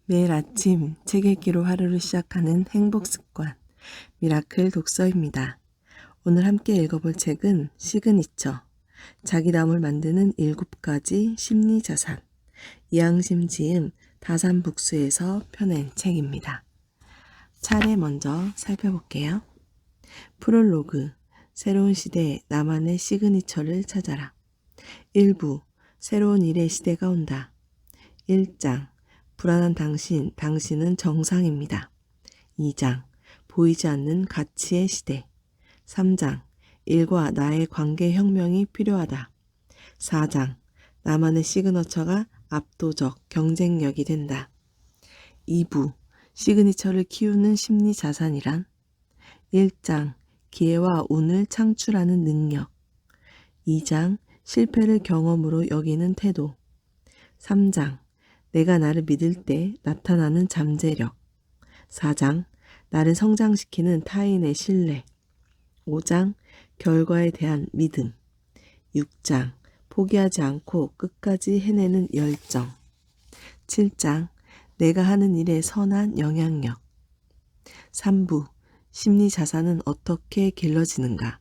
매일 아침 책 읽기로 하루를 시작하는 행복 습관, 미라클 독서입니다. 오늘 함께 읽어볼 책은 시그니처, 자기다움을 만드는 7가지 심리 자산, 이항심 지음 다산북스에서 펴낸 책입니다. 차례 먼저 살펴볼게요. 프롤로그, 새로운 시대 나만의 시그니처를 찾아라. 1부, 새로운 일의 시대가 온다. 1장, 불안한 당신은 정상입니다. 2장, 보이지 않는 가치의 시대. 3장, 일과 나의 관계 혁명이 필요하다. 4장, 나만의 시그너처가 압도적 경쟁력이 된다. 2부, 시그니처를 키우는 심리 자산이란? 1장, 기회와 운을 창출하는 능력. 2장, 실패를 경험으로 여기는 태도. 3장, 내가 나를 믿을 때 나타나는 잠재력. 4장, 나를 성장시키는 타인의 신뢰. 5장, 결과에 대한 믿음. 6장, 포기하지 않고 끝까지 해내는 열정. 7장, 내가 하는 일에 선한 영향력. 3부, 심리 자산은 어떻게 길러지는가?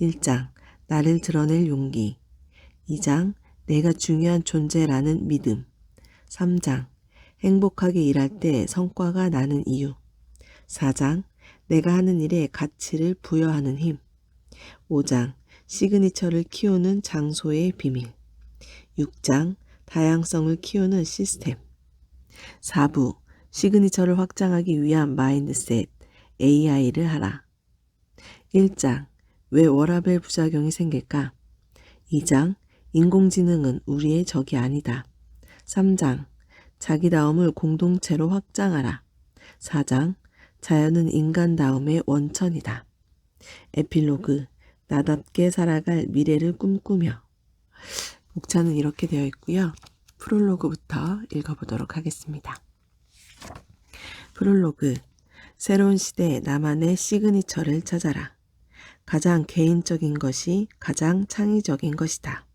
1장, 나를 드러낼 용기. 2장, 내가 중요한 존재라는 믿음. 3장, 행복하게 일할 때 성과가 나는 이유. 4장, 내가 하는 일에 가치를 부여하는 힘. 5장, 시그니처를 키우는 장소의 비밀. 6장, 다양성을 키우는 시스템. 4부, 시그니처를 확장하기 위한 마인드셋, AI를 하라. 1장, 왜 워라밸 부작용이 생길까? 2장, 인공지능은 우리의 적이 아니다. 3장, 자기다움을 공동체로 확장하라. 4장, 자연은 인간다움의 원천이다. 에필로그, 나답게 살아갈 미래를 꿈꾸며. 목차는 이렇게 되어 있고요. 프롤로그부터 읽어보도록 하겠습니다. 프롤로그, 새로운 시대 나만의 시그니처를 찾아라. 가장 개인적인 것이 가장 창의적인 것이다.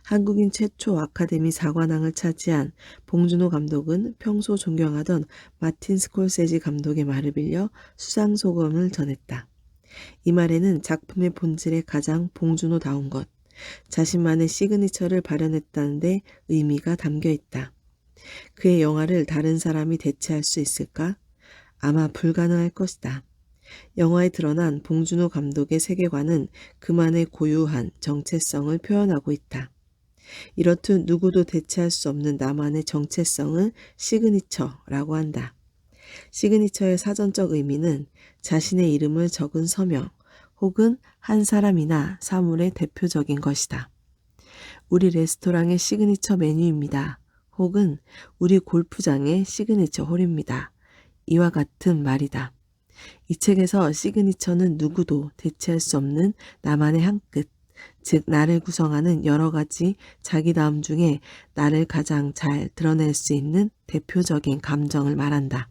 한국인 최초 아카데미 4관왕을 차지한 봉준호 감독은 평소 존경하던 마틴 스콜세지 감독의 말을 빌려 수상소감을 전했다. 이 말에는 작품의 본질에 가장 봉준호다운 것, 자신만의 시그니처를 발현했다는 데 의미가 담겨 있다. 그의 영화를 다른 사람이 대체할 수 있을까? 아마 불가능할 것이다. 영화에 드러난 봉준호 감독의 세계관은 그만의 고유한 정체성을 표현하고 있다. 이렇듯 누구도 대체할 수 없는 나만의 정체성을 시그니처라고 한다. 시그니처의 사전적 의미는 자신의 이름을 적은 서명 혹은 한 사람이나 사물의 대표적인 것이다. 우리 레스토랑의 시그니처 메뉴입니다. 혹은 우리 골프장의 시그니처 홀입니다. 이와 같은 말이다. 이 책에서 시그니처는 누구도 대체할 수 없는 나만의 한 끝, 즉 나를 구성하는 여러 가지 자기다움 중에 나를 가장 잘 드러낼 수 있는 대표적인 감정을 말한다.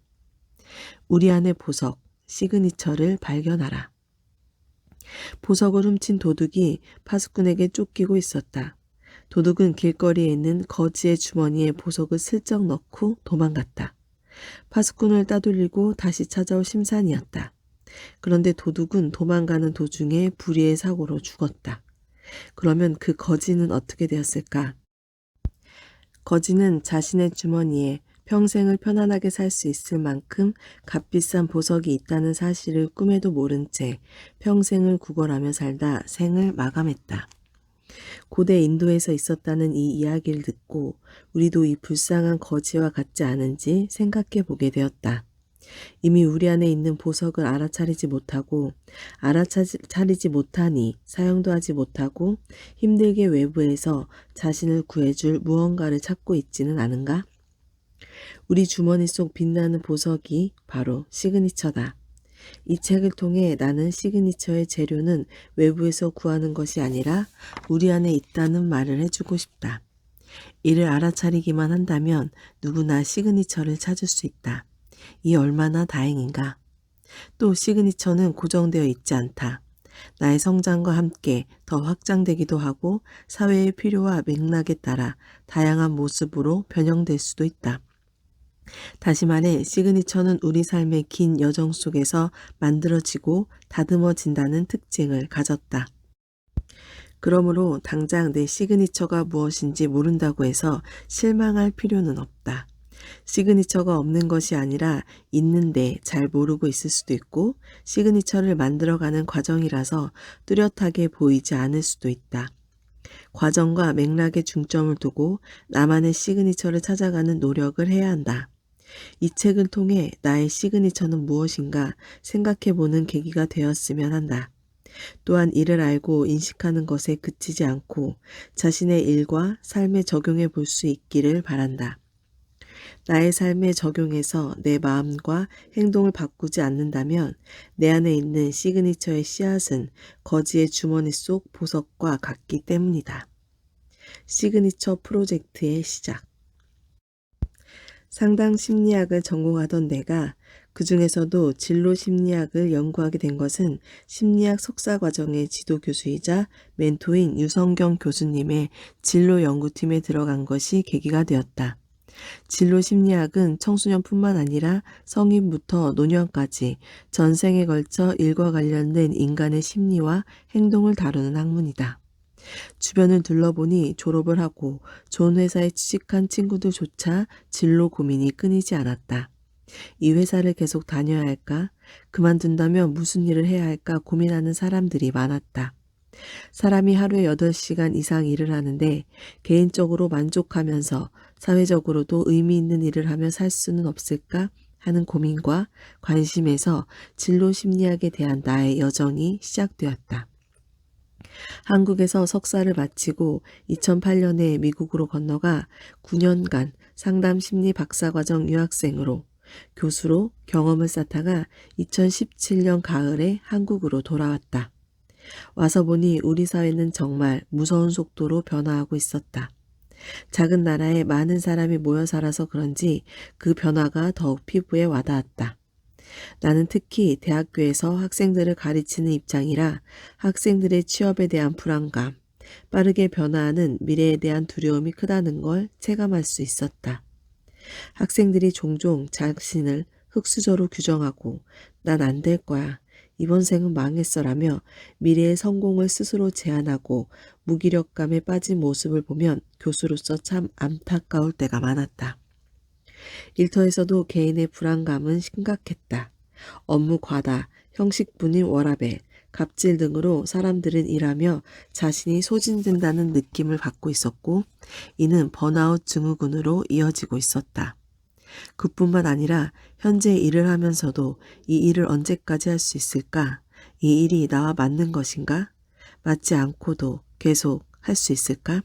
우리 안의 보석, 시그니처를 발견하라. 보석을 훔친 도둑이 파수꾼에게 쫓기고 있었다. 도둑은 길거리에 있는 거지의 주머니에 보석을 슬쩍 넣고 도망갔다. 파수꾼을 따돌리고 다시 찾아올 심산이었다. 그런데 도둑은 도망가는 도중에 불의의 사고로 죽었다. 그러면 그 거지는 어떻게 되었을까? 거지는 자신의 주머니에 평생을 편안하게 살 수 있을 만큼 값비싼 보석이 있다는 사실을 꿈에도 모른 채 평생을 구걸하며 살다 생을 마감했다. 고대 인도에서 있었다는 이 이야기를 듣고 우리도 이 불쌍한 거지와 같지 않은지 생각해 보게 되었다. 이미 우리 안에 있는 보석을 알아차리지 못하고 알아차리지 못하니 사용도 하지 못하고 힘들게 외부에서 자신을 구해줄 무언가를 찾고 있지는 않은가? 우리 주머니 속 빛나는 보석이 바로 시그니처다. 이 책을 통해 나는 시그니처의 재료는 외부에서 구하는 것이 아니라 우리 안에 있다는 말을 해주고 싶다. 이를 알아차리기만 한다면 누구나 시그니처를 찾을 수 있다. 이 얼마나 다행인가. 또 시그니처는 고정되어 있지 않다. 나의 성장과 함께 더 확장되기도 하고 사회의 필요와 맥락에 따라 다양한 모습으로 변형될 수도 있다. 다시 말해 시그니처는 우리 삶의 긴 여정 속에서 만들어지고 다듬어진다는 특징을 가졌다. 그러므로 당장 내 시그니처가 무엇인지 모른다고 해서 실망할 필요는 없다. 시그니처가 없는 것이 아니라 있는데 잘 모르고 있을 수도 있고 시그니처를 만들어가는 과정이라서 뚜렷하게 보이지 않을 수도 있다. 과정과 맥락에 중점을 두고 나만의 시그니처를 찾아가는 노력을 해야 한다. 이 책을 통해 나의 시그니처는 무엇인가 생각해보는 계기가 되었으면 한다. 또한 이를 알고 인식하는 것에 그치지 않고 자신의 일과 삶에 적용해 볼 수 있기를 바란다. 나의 삶에 적용해서 내 마음과 행동을 바꾸지 않는다면 내 안에 있는 시그니처의 씨앗은 거지의 주머니 속 보석과 같기 때문이다. 시그니처 프로젝트의 시작. 상당 심리학을 전공하던 내가 그 중에서도 진로 심리학을 연구하게 된 것은 심리학 석사과정의 지도교수이자 멘토인 유성경 교수님의 진로 연구팀에 들어간 것이 계기가 되었다. 진로 심리학은 청소년뿐만 아니라 성인부터 노년까지 전생에 걸쳐 일과 관련된 인간의 심리와 행동을 다루는 학문이다. 주변을 둘러보니 졸업을 하고 좋은 회사에 취직한 친구들조차 진로 고민이 끊이지 않았다. 이 회사를 계속 다녀야 할까? 그만둔다면 무슨 일을 해야 할까 고민하는 사람들이 많았다. 사람이 하루에 8시간 이상 일을 하는데 개인적으로 만족하면서 사회적으로도 의미 있는 일을 하며 살 수는 없을까 하는 고민과 관심에서 진로 심리학에 대한 나의 여정이 시작되었다. 한국에서 석사를 마치고 2008년에 미국으로 건너가 9년간 상담 심리 박사과정 유학생으로 교수로 경험을 쌓다가 2017년 가을에 한국으로 돌아왔다. 와서 보니 우리 사회는 정말 무서운 속도로 변화하고 있었다. 작은 나라에 많은 사람이 모여 살아서 그런지 그 변화가 더욱 피부에 와닿았다. 나는 특히 대학교에서 학생들을 가르치는 입장이라 학생들의 취업에 대한 불안감, 빠르게 변화하는 미래에 대한 두려움이 크다는 걸 체감할 수 있었다. 학생들이 종종 자신을 흙수저로 규정하고 난 안 될 거야, 이번 생은 망했어라며 미래의 성공을 스스로 제한하고 무기력감에 빠진 모습을 보면 교수로서 참 안타까울 때가 많았다. 일터에서도 개인의 불안감은 심각했다. 업무 과다, 형식분인 워라밸, 갑질 등으로 사람들은 일하며 자신이 소진된다는 느낌을 받고 있었고 이는 번아웃 증후군으로 이어지고 있었다. 그뿐만 아니라 현재 일을 하면서도 이 일을 언제까지 할 수 있을까? 이 일이 나와 맞는 것인가? 맞지 않고도 계속 할 수 있을까?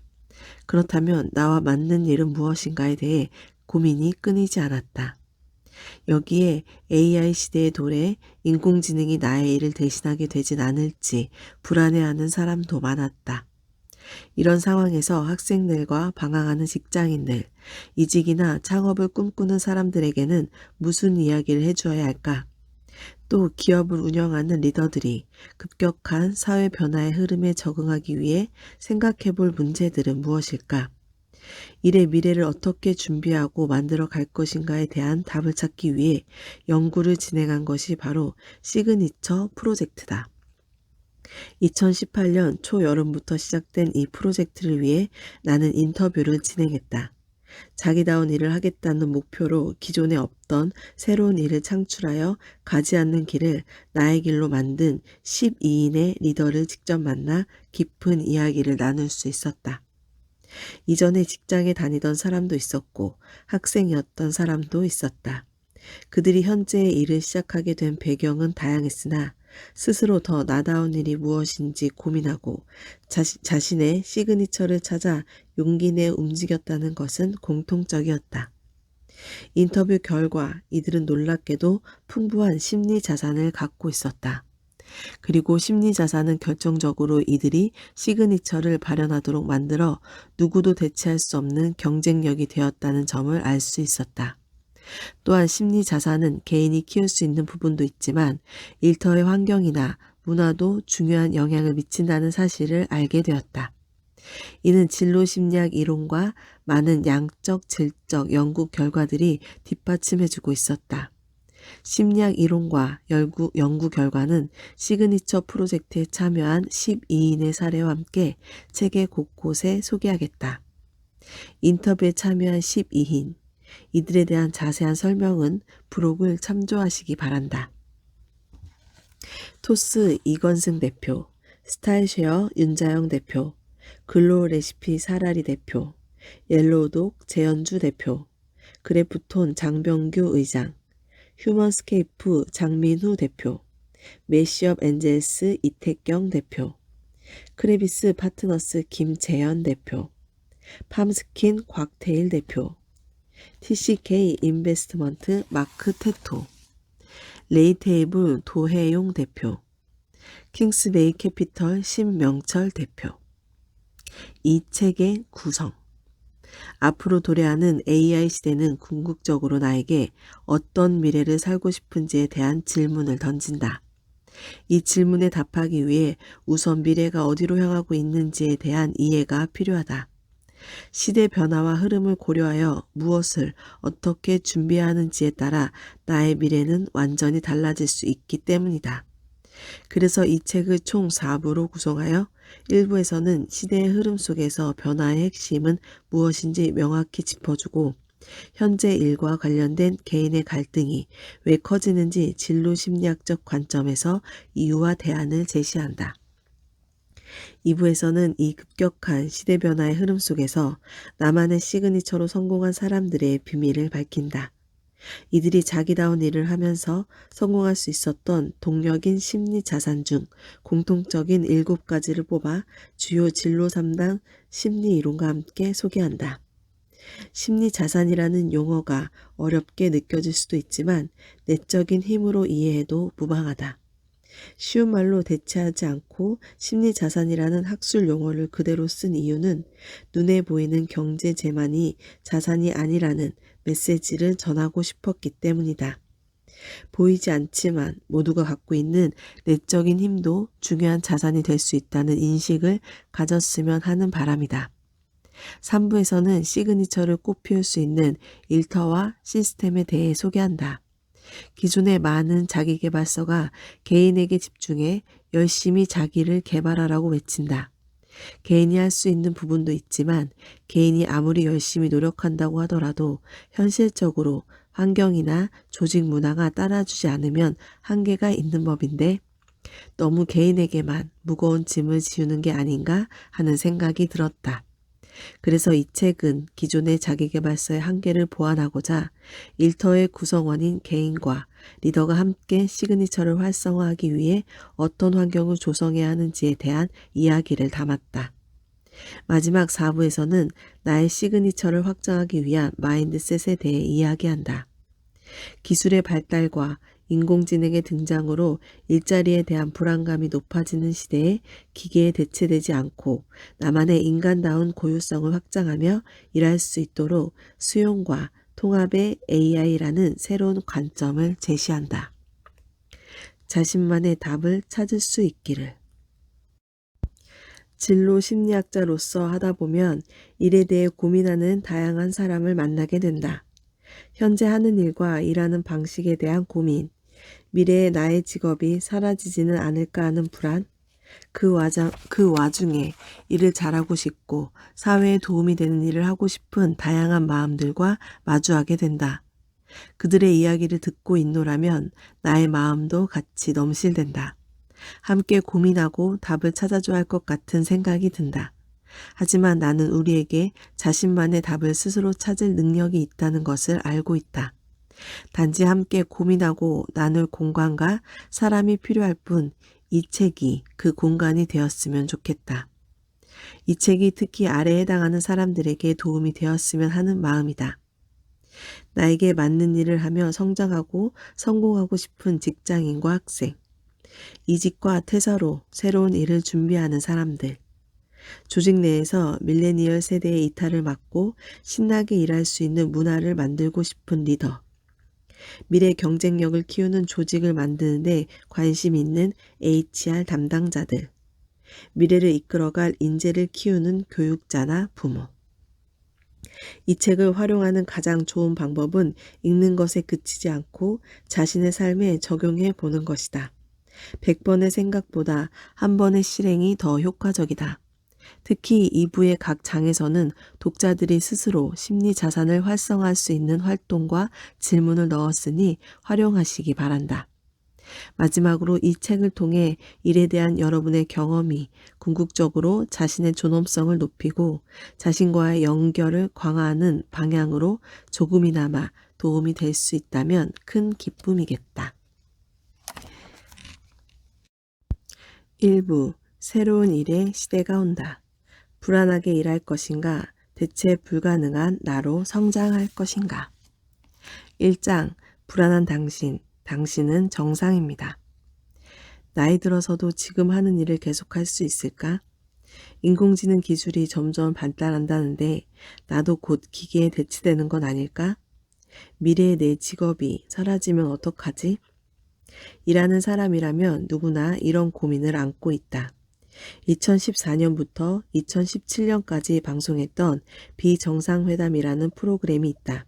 그렇다면 나와 맞는 일은 무엇인가에 대해 고민이 끊이지 않았다. 여기에 AI 시대의 도래, 인공지능이 나의 일을 대신하게 되진 않을지 불안해하는 사람도 많았다. 이런 상황에서 학생들과 방황하는 직장인들, 이직이나 창업을 꿈꾸는 사람들에게는 무슨 이야기를 해주어야 할까? 또 기업을 운영하는 리더들이 급격한 사회 변화의 흐름에 적응하기 위해 생각해 볼 문제들은 무엇일까? 일의 미래를 어떻게 준비하고 만들어 갈 것인가에 대한 답을 찾기 위해 연구를 진행한 것이 바로 시그니처 프로젝트다. 2018년 초여름부터 시작된 이 프로젝트를 위해 나는 인터뷰를 진행했다. 자기다운 일을 하겠다는 목표로 기존에 없던 새로운 일을 창출하여 가지 않는 길을 나의 길로 만든 12인의 리더를 직접 만나 깊은 이야기를 나눌 수 있었다. 이전에 직장에 다니던 사람도 있었고 학생이었던 사람도 있었다. 그들이 현재의 일을 시작하게 된 배경은 다양했으나 스스로 더 나다운 일이 무엇인지 고민하고 자신의 시그니처를 찾아 용기 내 움직였다는 것은 공통적이었다. 인터뷰 결과 이들은 놀랍게도 풍부한 심리 자산을 갖고 있었다. 그리고 심리 자산은 결정적으로 이들이 시그니처를 발현하도록 만들어 누구도 대체할 수 없는 경쟁력이 되었다는 점을 알 수 있었다. 또한 심리 자산은 개인이 키울 수 있는 부분도 있지만 일터의 환경이나 문화도 중요한 영향을 미친다는 사실을 알게 되었다. 이는 진로 심리학 이론과 많은 양적, 질적 연구 결과들이 뒷받침해주고 있었다. 심리학 이론과 연구 결과는 시그니처 프로젝트에 참여한 12인의 사례와 함께 책의 곳곳에 소개하겠다. 인터뷰에 참여한 12인, 이들에 대한 자세한 설명은 브록을 참조하시기 바란다. 토스 이건승 대표, 스타일쉐어 윤자영 대표, 글로레시피 사라리 대표, 옐로우독 재현주 대표, 그래프톤 장병규 의장, 휴먼스케이프 장민후 대표, 메시업 엔젤스 이태경 대표, 크레비스 파트너스 김재현 대표, 팜스킨 곽태일 대표, TCK 인베스트먼트 마크 테토, 레이테이블 도혜용 대표, 킹스베이 캐피털 신명철 대표. 이 책의 구성. 앞으로 도래하는 AI 시대는 궁극적으로 나에게 어떤 미래를 살고 싶은지에 대한 질문을 던진다. 이 질문에 답하기 위해 우선 미래가 어디로 향하고 있는지에 대한 이해가 필요하다. 시대 변화와 흐름을 고려하여 무엇을 어떻게 준비해야 하는지에 따라 나의 미래는 완전히 달라질 수 있기 때문이다. 그래서 이 책을 총 4부로 구성하여 1부에서는 시대의 흐름 속에서 변화의 핵심은 무엇인지 명확히 짚어주고 현재 일과 관련된 개인의 갈등이 왜 커지는지 진로 심리학적 관점에서 이유와 대안을 제시한다. 2부에서는 이 급격한 시대 변화의 흐름 속에서 나만의 시그니처로 성공한 사람들의 비밀을 밝힌다. 이들이 자기다운 일을 하면서 성공할 수 있었던 동력인 심리 자산 중 공통적인 7가지를 뽑아 주요 진로 3단 심리 이론과 함께 소개한다. 심리 자산이라는 용어가 어렵게 느껴질 수도 있지만 내적인 힘으로 이해해도 무방하다. 쉬운 말로 대체하지 않고 심리 자산이라는 학술 용어를 그대로 쓴 이유는 눈에 보이는 경제재만이 자산이 아니라는 메시지를 전하고 싶었기 때문이다. 보이지 않지만 모두가 갖고 있는 내적인 힘도 중요한 자산이 될 수 있다는 인식을 가졌으면 하는 바람이다. 3부에서는 시그니처를 꽃피울 수 있는 일터와 시스템에 대해 소개한다. 기존의 많은 자기계발서가 개인에게 집중해 열심히 자기를 개발하라고 외친다. 개인이 할 수 있는 부분도 있지만 개인이 아무리 열심히 노력한다고 하더라도 현실적으로 환경이나 조직 문화가 따라주지 않으면 한계가 있는 법인데 너무 개인에게만 무거운 짐을 지우는 게 아닌가 하는 생각이 들었다. 그래서 이 책은 기존의 자기계발서의 한계를 보완하고자 일터의 구성원인 개인과 리더가 함께 시그니처를 활성화하기 위해 어떤 환경을 조성해야 하는지에 대한 이야기를 담았다. 마지막 4부에서는 나의 시그니처를 확장하기 위한 마인드셋에 대해 이야기한다. 기술의 발달과 인공지능의 등장으로 일자리에 대한 불안감이 높아지는 시대에 기계에 대체되지 않고 나만의 인간다운 고유성을 확장하며 일할 수 있도록 수용과 통합의 AI라는 새로운 관점을 제시한다. 자신만의 답을 찾을 수 있기를. 진로 심리학자로서 하다 보면 일에 대해 고민하는 다양한 사람을 만나게 된다. 현재 하는 일과 일하는 방식에 대한 고민, 미래의 나의 직업이 사라지지는 않을까 하는 불안, 그 와중에 일을 잘하고 싶고 사회에 도움이 되는 일을 하고 싶은 다양한 마음들과 마주하게 된다. 그들의 이야기를 듣고 있노라면 나의 마음도 같이 넘실댄다. 함께 고민하고 답을 찾아줘야 할 것 같은 생각이 든다. 하지만 나는 우리에게 자신만의 답을 스스로 찾을 능력이 있다는 것을 알고 있다. 단지 함께 고민하고 나눌 공간과 사람이 필요할 뿐 이 책이 그 공간이 되었으면 좋겠다. 이 책이 특히 아래에 해당하는 사람들에게 도움이 되었으면 하는 마음이다. 나에게 맞는 일을 하며 성장하고 성공하고 싶은 직장인과 학생, 이직과 퇴사로 새로운 일을 준비하는 사람들, 조직 내에서 밀레니얼 세대의 이탈을 막고 신나게 일할 수 있는 문화를 만들고 싶은 리더, 미래 경쟁력을 키우는 조직을 만드는 데 관심 있는 HR 담당자들, 미래를 이끌어갈 인재를 키우는 교육자나 부모. 이 책을 활용하는 가장 좋은 방법은 읽는 것에 그치지 않고 자신의 삶에 적용해 보는 것이다. 100번의 생각보다 한 번의 실행이 더 효과적이다. 특히 2부의 각 장에서는 독자들이 스스로 심리 자산을 활성화할 수 있는 활동과 질문을 넣었으니 활용하시기 바란다. 마지막으로 이 책을 통해 일에 대한 여러분의 경험이 궁극적으로 자신의 존엄성을 높이고 자신과의 연결을 강화하는 방향으로 조금이나마 도움이 될 수 있다면 큰 기쁨이겠다. 1부 새로운 일의 시대가 온다. 불안하게 일할 것인가? 대체 불가능한 나로 성장할 것인가? 1장 불안한 당신은 정상입니다. 나이 들어서도 지금 하는 일을 계속할 수 있을까? 인공지능 기술이 점점 발달한다는데 나도 곧 기계에 대체되는 건 아닐까? 미래의 내 직업이 사라지면 어떡하지? 일하는 사람이라면 누구나 이런 고민을 안고 있다. 2014년부터 2017년까지 방송했던 비정상회담이라는 프로그램이 있다.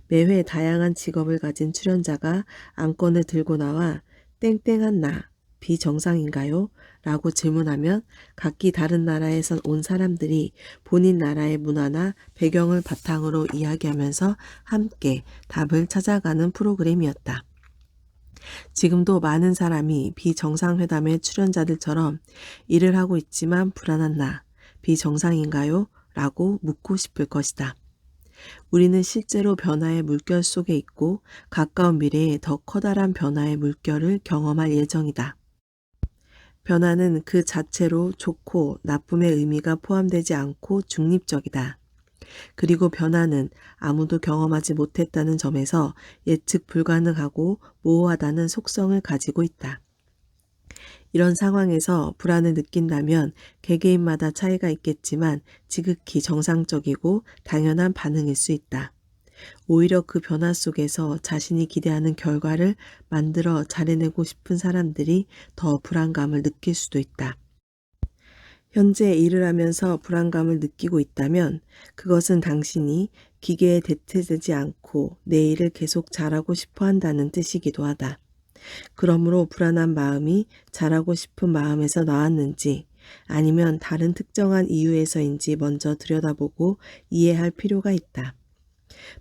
매회 다양한 직업을 가진 출연자가 안건을 들고 나와 땡땡한 나, 비정상인가요? 라고 질문하면 각기 다른 나라에서 온 사람들이 본인 나라의 문화나 배경을 바탕으로 이야기하면서 함께 답을 찾아가는 프로그램이었다. 지금도 많은 사람이 비정상회담의 출연자들처럼 일을 하고 있지만 불안한 나, 비정상인가요? 라고 묻고 싶을 것이다. 우리는 실제로 변화의 물결 속에 있고 가까운 미래에 더 커다란 변화의 물결을 경험할 예정이다. 변화는 그 자체로 좋고 나쁨의 의미가 포함되지 않고 중립적이다. 그리고 변화는 아무도 경험하지 못했다는 점에서 예측 불가능하고 모호하다는 속성을 가지고 있다. 이런 상황에서 불안을 느낀다면 개개인마다 차이가 있겠지만 지극히 정상적이고 당연한 반응일 수 있다. 오히려 그 변화 속에서 자신이 기대하는 결과를 만들어 잘해내고 싶은 사람들이 더 불안감을 느낄 수도 있다. 현재 일을 하면서 불안감을 느끼고 있다면 그것은 당신이 기계에 대체되지 않고 내 일을 계속 잘하고 싶어 한다는 뜻이기도 하다. 그러므로 불안한 마음이 잘하고 싶은 마음에서 나왔는지 아니면 다른 특정한 이유에서인지 먼저 들여다보고 이해할 필요가 있다.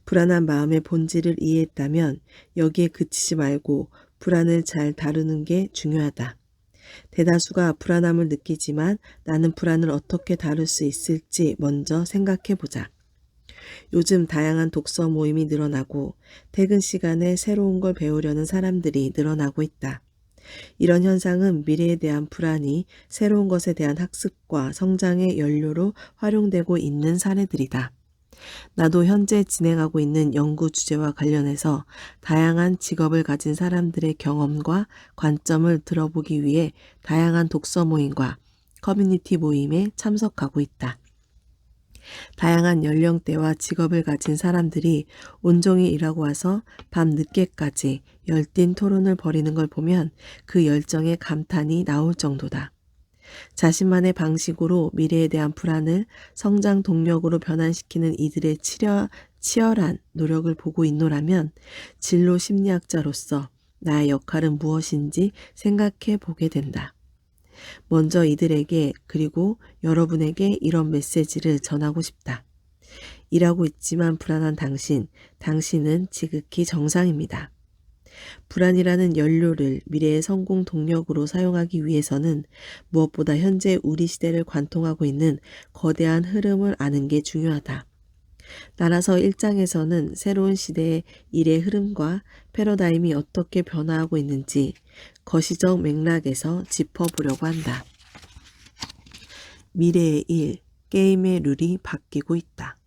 불안한 마음의 본질을 이해했다면 여기에 그치지 말고 불안을 잘 다루는 게 중요하다. 대다수가 불안함을 느끼지만 나는 불안을 어떻게 다룰 수 있을지 먼저 생각해 보자. 요즘 다양한 독서 모임이 늘어나고 퇴근 시간에 새로운 걸 배우려는 사람들이 늘어나고 있다. 이런 현상은 미래에 대한 불안이 새로운 것에 대한 학습과 성장의 연료로 활용되고 있는 사례들이다. 나도 현재 진행하고 있는 연구 주제와 관련해서 다양한 직업을 가진 사람들의 경험과 관점을 들어보기 위해 다양한 독서 모임과 커뮤니티 모임에 참석하고 있다. 다양한 연령대와 직업을 가진 사람들이 온종일 일하고 와서 밤 늦게까지 열띤 토론을 벌이는 걸 보면 그 열정에 감탄이 나올 정도다. 자신만의 방식으로 미래에 대한 불안을 성장 동력으로 변환시키는 이들의 치열한 노력을 보고 있노라면 진로 심리학자로서 나의 역할은 무엇인지 생각해 보게 된다. 먼저 이들에게 그리고 여러분에게 이런 메시지를 전하고 싶다. 일하고 있지만 불안한 당신은 지극히 정상입니다. 불안이라는 연료를 미래의 성공 동력으로 사용하기 위해서는 무엇보다 현재 우리 시대를 관통하고 있는 거대한 흐름을 아는 게 중요하다. 따라서 1장에서는 새로운 시대의 일의 흐름과 패러다임이 어떻게 변화하고 있는지 거시적 맥락에서 짚어보려고 한다. 미래의 일, 게임의 룰이 바뀌고 있다.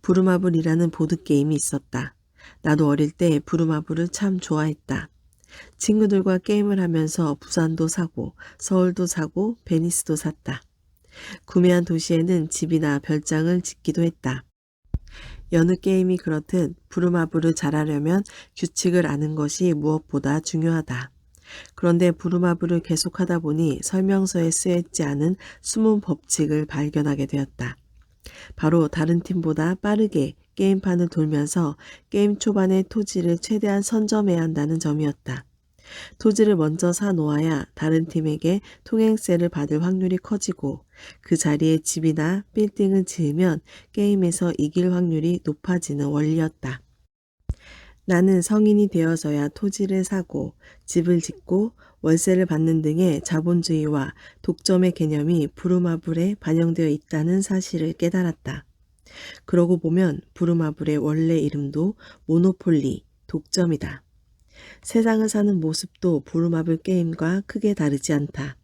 부루마블이라는 보드게임이 있었다. 나도 어릴 때 부루마블을 참 좋아했다. 친구들과 게임을 하면서 부산도 사고 서울도 사고 베니스도 샀다. 구매한 도시에는 집이나 별장을 짓기도 했다. 여느 게임이 그렇듯 부루마블을 잘하려면 규칙을 아는 것이 무엇보다 중요하다. 그런데 부루마블을 계속하다 보니 설명서에 쓰여있지 않은 숨은 법칙을 발견하게 되었다. 바로 다른 팀보다 빠르게 게임판을 돌면서 게임 초반에 토지를 최대한 선점해야 한다는 점이었다. 토지를 먼저 사 놓아야 다른 팀에게 통행세를 받을 확률이 커지고 그 자리에 집이나 빌딩을 지으면 게임에서 이길 확률이 높아지는 원리였다. 나는 성인이 되어서야 토지를 사고 집을 짓고 월세를 받는 등의 자본주의와 독점의 개념이 부루마블에 반영되어 있다는 사실을 깨달았다. 그러고 보면 부루마블의 원래 이름도 모노폴리, 독점이다. 세상을 사는 모습도 부루마블 게임과 크게 다르지 않다.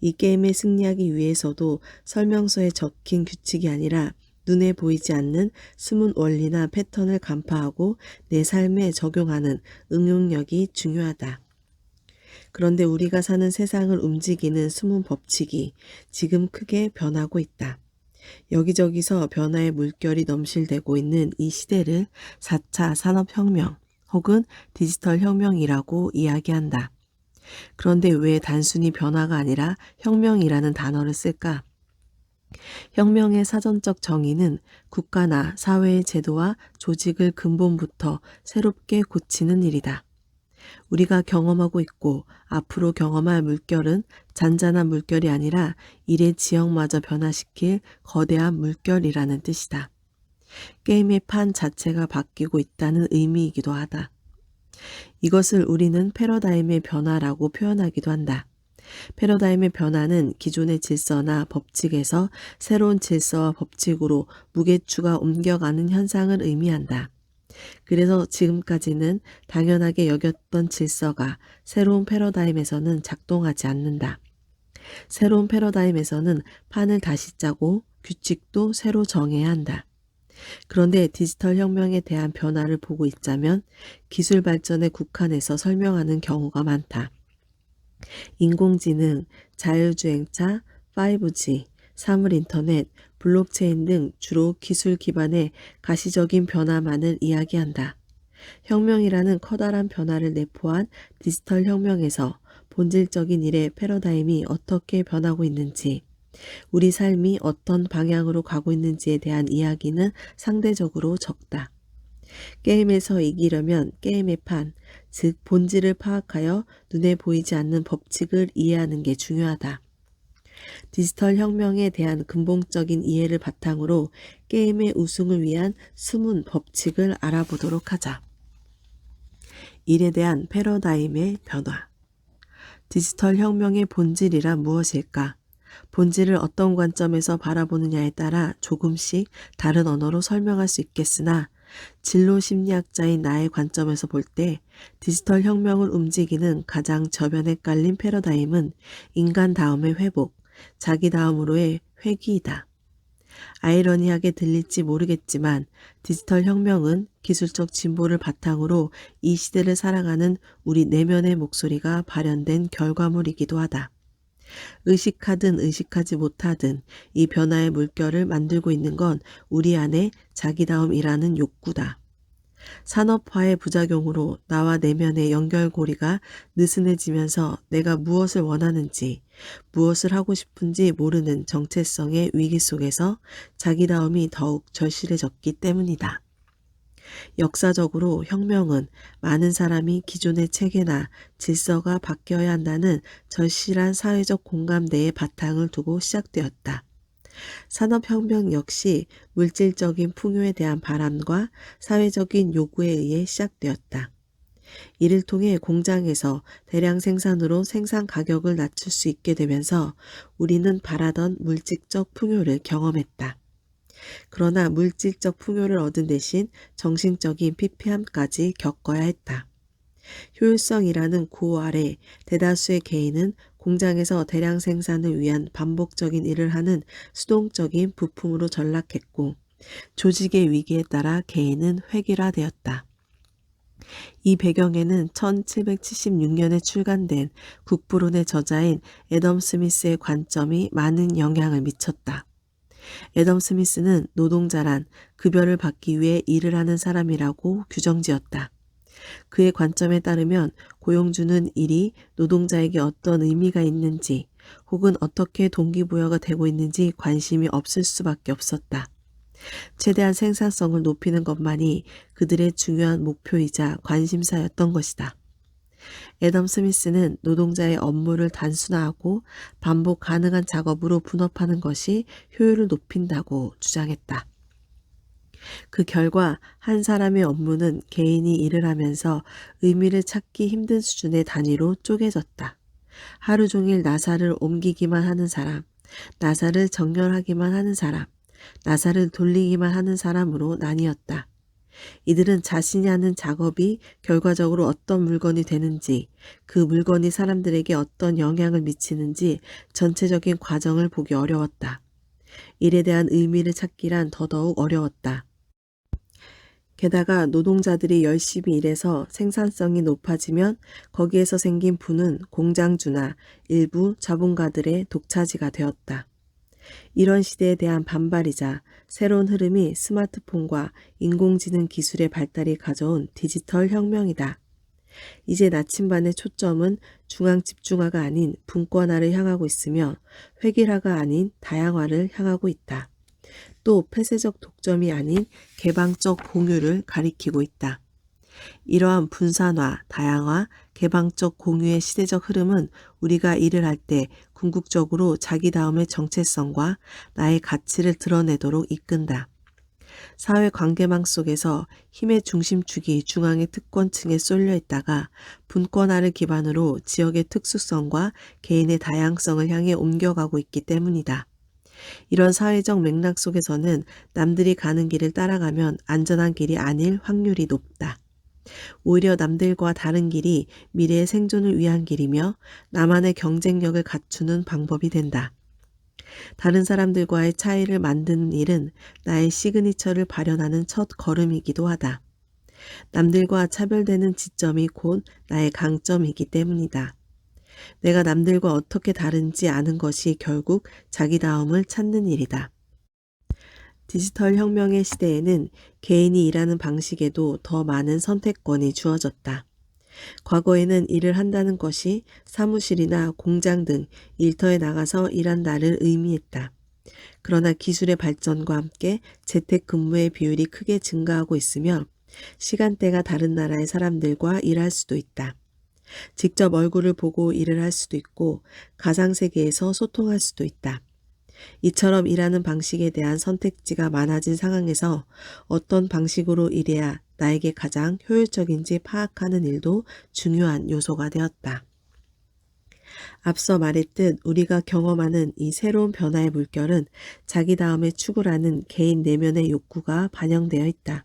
이 게임에 승리하기 위해서도 설명서에 적힌 규칙이 아니라 눈에 보이지 않는 숨은 원리나 패턴을 간파하고 내 삶에 적용하는 응용력이 중요하다. 그런데 우리가 사는 세상을 움직이는 숨은 법칙이 지금 크게 변하고 있다. 여기저기서 변화의 물결이 넘실대고 있는 이 시대를 4차 산업혁명 혹은 디지털 혁명이라고 이야기한다. 그런데 왜 단순히 변화가 아니라 혁명이라는 단어를 쓸까? 혁명의 사전적 정의는 국가나 사회의 제도와 조직을 근본부터 새롭게 고치는 일이다. 우리가 경험하고 있고 앞으로 경험할 물결은 잔잔한 물결이 아니라 일의 지형마저 변화시킬 거대한 물결이라는 뜻이다. 게임의 판 자체가 바뀌고 있다는 의미이기도 하다. 이것을 우리는 패러다임의 변화라고 표현하기도 한다. 패러다임의 변화는 기존의 질서나 법칙에서 새로운 질서와 법칙으로 무게추가 옮겨가는 현상을 의미한다. 그래서 지금까지는 당연하게 여겼던 질서가 새로운 패러다임에서는 작동하지 않는다. 새로운 패러다임에서는 판을 다시 짜고 규칙도 새로 정해야 한다. 그런데 디지털 혁명에 대한 변화를 보고 있자면 기술 발전에 국한해서 설명하는 경우가 많다. 인공지능, 자율주행차, 5G, 사물인터넷, 블록체인 등 주로 기술 기반의 가시적인 변화만을 이야기한다. 혁명이라는 커다란 변화를 내포한 디지털 혁명에서 본질적인 일의 패러다임이 어떻게 변하고 있는지, 우리 삶이 어떤 방향으로 가고 있는지에 대한 이야기는 상대적으로 적다. 게임에서 이기려면 게임의 판, 즉 본질을 파악하여 눈에 보이지 않는 법칙을 이해하는 게 중요하다. 디지털 혁명에 대한 근본적인 이해를 바탕으로 게임의 우승을 위한 숨은 법칙을 알아보도록 하자. 일에 대한 패러다임의 변화. 디지털 혁명의 본질이란 무엇일까? 본질을 어떤 관점에서 바라보느냐에 따라 조금씩 다른 언어로 설명할 수 있겠으나 진로 심리학자인 나의 관점에서 볼 때 디지털 혁명을 움직이는 가장 저변에 깔린 패러다임은 인간 다음의 회복, 자기 다음으로의 회귀이다. 아이러니하게 들릴지 모르겠지만 디지털 혁명은 기술적 진보를 바탕으로 이 시대를 살아가는 우리 내면의 목소리가 발현된 결과물이기도 하다. 의식하든 의식하지 못하든 이 변화의 물결을 만들고 있는 건 우리 안에 자기다움이라는 욕구다. 산업화의 부작용으로 나와 내면의 연결고리가 느슨해지면서 내가 무엇을 원하는지, 무엇을 하고 싶은지 모르는 정체성의 위기 속에서 자기다움이 더욱 절실해졌기 때문이다. 역사적으로 혁명은 많은 사람이 기존의 체계나 질서가 바뀌어야 한다는 절실한 사회적 공감대의 바탕을 두고 시작되었다. 산업혁명 역시 물질적인 풍요에 대한 바람과 사회적인 요구에 의해 시작되었다. 이를 통해 공장에서 대량 생산으로 생산 가격을 낮출 수 있게 되면서 우리는 바라던 물질적 풍요를 경험했다. 그러나 물질적 풍요를 얻은 대신 정신적인 피폐함까지 겪어야 했다. 효율성이라는 구호 아래 대다수의 개인은 공장에서 대량 생산을 위한 반복적인 일을 하는 수동적인 부품으로 전락했고 조직의 위기에 따라 개인은 획일화되었다. 이 배경에는 1776년에 출간된 국부론의 저자인 애덤 스미스의 관점이 많은 영향을 미쳤다. 애덤 스미스는 노동자란 급여를 받기 위해 일을 하는 사람이라고 규정지었다. 그의 관점에 따르면 고용주는 일이 노동자에게 어떤 의미가 있는지 혹은 어떻게 동기부여가 되고 있는지 관심이 없을 수밖에 없었다. 최대한 생산성을 높이는 것만이 그들의 중요한 목표이자 관심사였던 것이다. 애덤 스미스는 노동자의 업무를 단순화하고 반복 가능한 작업으로 분업하는 것이 효율을 높인다고 주장했다. 그 결과 한 사람의 업무는 개인이 일을 하면서 의미를 찾기 힘든 수준의 단위로 쪼개졌다. 하루 종일 나사를 옮기기만 하는 사람, 나사를 정렬하기만 하는 사람, 나사를 돌리기만 하는 사람으로 나뉘었다. 이들은 자신이 하는 작업이 결과적으로 어떤 물건이 되는지, 그 물건이 사람들에게 어떤 영향을 미치는지 전체적인 과정을 보기 어려웠다. 일에 대한 의미를 찾기란 더더욱 어려웠다. 게다가 노동자들이 열심히 일해서 생산성이 높아지면 거기에서 생긴 부는 공장주나 일부 자본가들의 독차지가 되었다. 이런 시대에 대한 반발이자 새로운 흐름이 스마트폰과 인공지능 기술의 발달이 가져온 디지털 혁명이다. 이제 나침반의 초점은 중앙 집중화가 아닌 분권화를 향하고 있으며 획일화가 아닌 다양화를 향하고 있다. 또 폐쇄적 독점이 아닌 개방적 공유를 가리키고 있다. 이러한 분산화, 다양화, 개방적 공유의 시대적 흐름은 우리가 일을 할 때 궁극적으로 자기다움의 정체성과 나의 가치를 드러내도록 이끈다. 사회 관계망 속에서 힘의 중심축이 중앙의 특권층에 쏠려 있다가 분권화를 기반으로 지역의 특수성과 개인의 다양성을 향해 옮겨가고 있기 때문이다. 이런 사회적 맥락 속에서는 남들이 가는 길을 따라가면 안전한 길이 아닐 확률이 높다. 오히려 남들과 다른 길이 미래의 생존을 위한 길이며 나만의 경쟁력을 갖추는 방법이 된다. 다른 사람들과의 차이를 만드는 일은 나의 시그니처를 발현하는 첫 걸음이기도 하다. 남들과 차별되는 지점이 곧 나의 강점이기 때문이다. 내가 남들과 어떻게 다른지 아는 것이 결국 자기다움을 찾는 일이다. 디지털 혁명의 시대에는 개인이 일하는 방식에도 더 많은 선택권이 주어졌다. 과거에는 일을 한다는 것이 사무실이나 공장 등 일터에 나가서 일한다를 의미했다. 그러나 기술의 발전과 함께 재택근무의 비율이 크게 증가하고 있으며 시간대가 다른 나라의 사람들과 일할 수도 있다. 직접 얼굴을 보고 일을 할 수도 있고 가상세계에서 소통할 수도 있다. 이처럼 일하는 방식에 대한 선택지가 많아진 상황에서 어떤 방식으로 일해야 나에게 가장 효율적인지 파악하는 일도 중요한 요소가 되었다. 앞서 말했듯 우리가 경험하는 이 새로운 변화의 물결은 자기다움의 추구라는 개인 내면의 욕구가 반영되어 있다.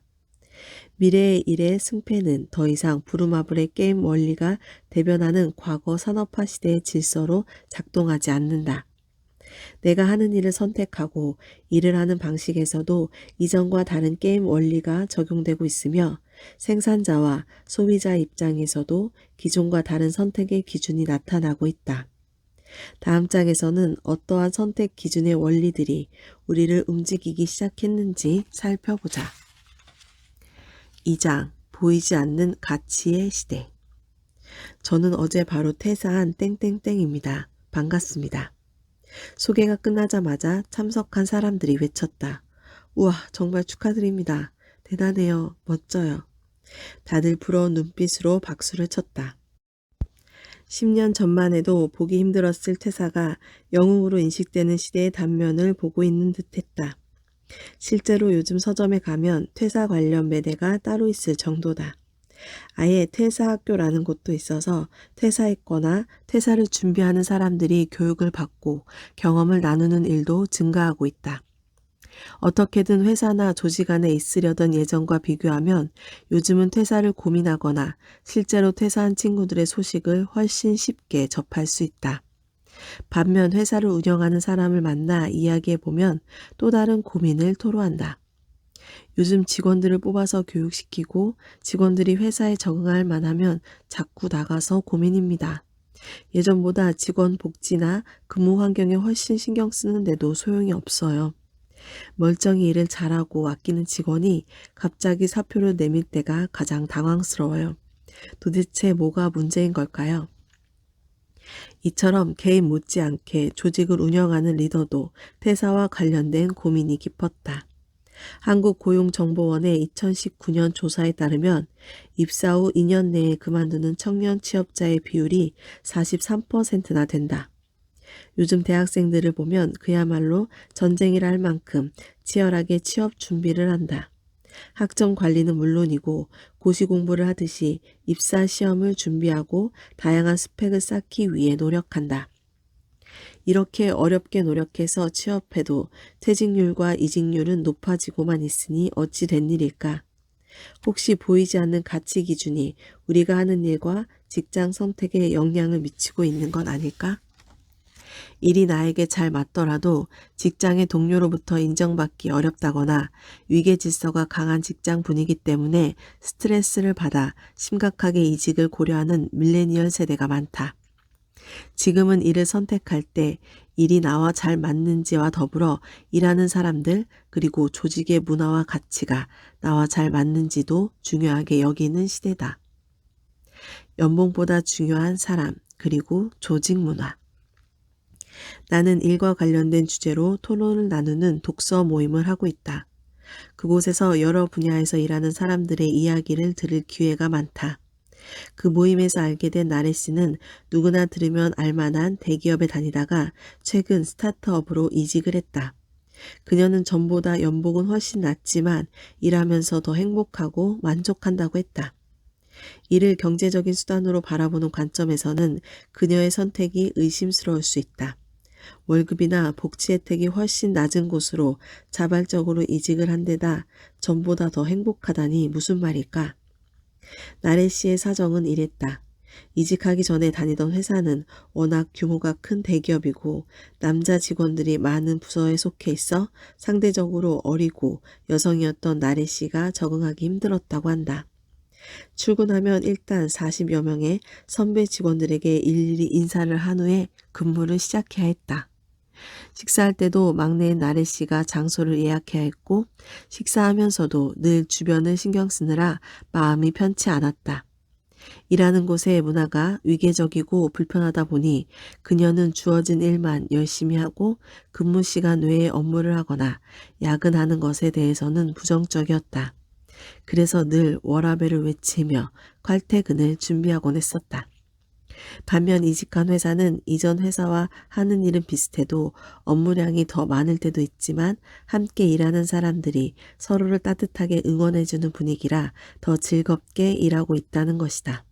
미래의 일의 승패는 더 이상 부루마블의 게임 원리가 대변하는 과거 산업화 시대의 질서로 작동하지 않는다. 내가 하는 일을 선택하고 일을 하는 방식에서도 이전과 다른 게임 원리가 적용되고 있으며 생산자와 소비자 입장에서도 기존과 다른 선택의 기준이 나타나고 있다. 다음 장에서는 어떠한 선택 기준의 원리들이 우리를 움직이기 시작했는지 살펴보자. 2장 보이지 않는 가치의 시대. 저는 어제 바로 퇴사한 땡땡땡입니다. 반갑습니다. 소개가 끝나자마자 참석한 사람들이 외쳤다. 우와, 정말 축하드립니다. 대단해요. 멋져요. 다들 부러운 눈빛으로 박수를 쳤다. 10년 전만 해도 보기 힘들었을 퇴사가 영웅으로 인식되는 시대의 단면을 보고 있는 듯했다. 실제로 요즘 서점에 가면 퇴사 관련 매대가 따로 있을 정도다. 아예 퇴사학교라는 곳도 있어서 퇴사했거나 퇴사를 준비하는 사람들이 교육을 받고 경험을 나누는 일도 증가하고 있다. 어떻게든 회사나 조직 안에 있으려던 예전과 비교하면 요즘은 퇴사를 고민하거나 실제로 퇴사한 친구들의 소식을 훨씬 쉽게 접할 수 있다. 반면 회사를 운영하는 사람을 만나 이야기해보면 또 다른 고민을 토로한다. 요즘 직원들을 뽑아서 교육시키고 직원들이 회사에 적응할 만하면 자꾸 나가서 고민입니다. 예전보다 직원 복지나 근무 환경에 훨씬 신경 쓰는데도 소용이 없어요. 멀쩡히 일을 잘하고 아끼는 직원이 갑자기 사표를 내밀 때가 가장 당황스러워요. 도대체 뭐가 문제인 걸까요? 이처럼 개인 못지않게 조직을 운영하는 리더도 퇴사와 관련된 고민이 깊었다. 한국고용정보원의 2019년 조사에 따르면 입사 후 2년 내에 그만두는 청년 취업자의 비율이 43%나 된다. 요즘 대학생들을 보면 그야말로 전쟁이라 할 만큼 치열하게 취업 준비를 한다. 학점 관리는 물론이고 고시 공부를 하듯이 입사 시험을 준비하고 다양한 스펙을 쌓기 위해 노력한다. 이렇게 어렵게 노력해서 취업해도 퇴직률과 이직률은 높아지고만 있으니 어찌 된 일일까? 혹시 보이지 않는 가치 기준이 우리가 하는 일과 직장 선택에 영향을 미치고 있는 건 아닐까? 일이 나에게 잘 맞더라도 직장의 동료로부터 인정받기 어렵다거나 위계 질서가 강한 직장 분위기 때문에 스트레스를 받아 심각하게 이직을 고려하는 밀레니얼 세대가 많다. 지금은 일을 선택할 때 일이 나와 잘 맞는지와 더불어 일하는 사람들 그리고 조직의 문화와 가치가 나와 잘 맞는지도 중요하게 여기는 시대다. 연봉보다 중요한 사람 그리고 조직 문화. 나는 일과 관련된 주제로 토론을 나누는 독서 모임을 하고 있다. 그곳에서 여러 분야에서 일하는 사람들의 이야기를 들을 기회가 많다. 그 모임에서 알게 된 나래 씨는 누구나 들으면 알만한 대기업에 다니다가 최근 스타트업으로 이직을 했다. 그녀는 전보다 연봉은 훨씬 낮지만 일하면서 더 행복하고 만족한다고 했다. 이를 경제적인 수단으로 바라보는 관점에서는 그녀의 선택이 의심스러울 수 있다. 월급이나 복지 혜택이 훨씬 낮은 곳으로 자발적으로 이직을 한 데다 전보다 더 행복하다니 무슨 말일까? 나래 씨의 사정은 이랬다. 이직하기 전에 다니던 회사는 워낙 규모가 큰 대기업이고 남자 직원들이 많은 부서에 속해 있어 상대적으로 어리고 여성이었던 나래 씨가 적응하기 힘들었다고 한다. 출근하면 일단 40여 명의 선배 직원들에게 일일이 인사를 한 후에 근무를 시작해야 했다. 식사할 때도 막내인 나래 씨가 장소를 예약해야 했고 식사하면서도 늘 주변을 신경 쓰느라 마음이 편치 않았다. 일하는 곳의 문화가 위계적이고 불편하다 보니 그녀는 주어진 일만 열심히 하고 근무 시간 외에 업무를 하거나 야근하는 것에 대해서는 부정적이었다. 그래서 늘 워라밸을 외치며 칼퇴근을 준비하곤 했었다. 반면 이직한 회사는 이전 회사와 하는 일은 비슷해도 업무량이 더 많을 때도 있지만 함께 일하는 사람들이 서로를 따뜻하게 응원해주는 분위기라 더 즐겁게 일하고 있다는 것이다.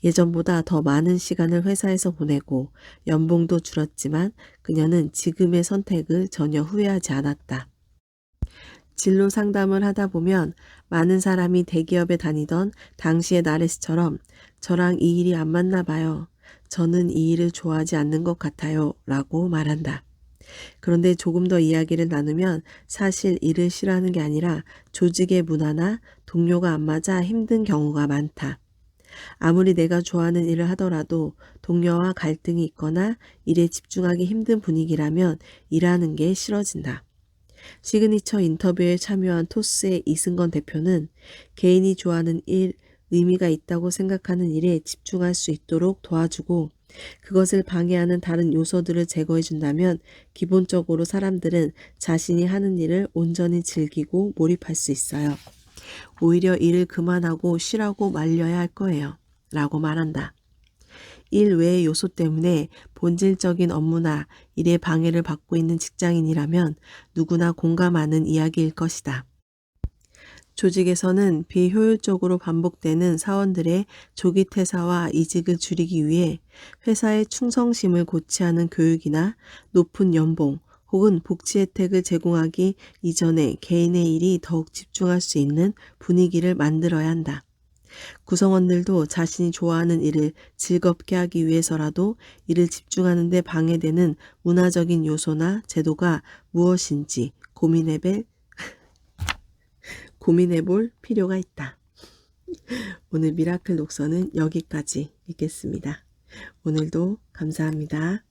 예전보다 더 많은 시간을 회사에서 보내고 연봉도 줄었지만 그녀는 지금의 선택을 전혀 후회하지 않았다. 진로 상담을 하다 보면 많은 사람이 대기업에 다니던 당시의 나레스처럼 저랑 이 일이 안 맞나 봐요. 저는 이 일을 좋아하지 않는 것 같아요. 라고 말한다. 그런데 조금 더 이야기를 나누면 사실 일을 싫어하는 게 아니라 조직의 문화나 동료가 안 맞아 힘든 경우가 많다. 아무리 내가 좋아하는 일을 하더라도 동료와 갈등이 있거나 일에 집중하기 힘든 분위기라면 일하는 게 싫어진다. 시그니처 인터뷰에 참여한 토스의 이승건 대표는 개인이 좋아하는 일, 의미가 있다고 생각하는 일에 집중할 수 있도록 도와주고 그것을 방해하는 다른 요소들을 제거해 준다면 기본적으로 사람들은 자신이 하는 일을 온전히 즐기고 몰입할 수 있어요. 오히려 일을 그만하고 쉬라고 말려야 할 거예요. 라고 말한다. 일 외의 요소 때문에 본질적인 업무나 일에 방해를 받고 있는 직장인이라면 누구나 공감하는 이야기일 것이다. 조직에서는 비효율적으로 반복되는 사원들의 조기 퇴사와 이직을 줄이기 위해 회사의 충성심을 고취하는 교육이나 높은 연봉 혹은 복지 혜택을 제공하기 이전에 개인의 일이 더욱 집중할 수 있는 분위기를 만들어야 한다. 구성원들도 자신이 좋아하는 일을 즐겁게 하기 위해서라도 일을 집중하는 데 방해되는 문화적인 요소나 제도가 무엇인지 고민해볼 필요가 있다. 오늘 미라클 독서는 여기까지 읽겠습니다. 오늘도 감사합니다.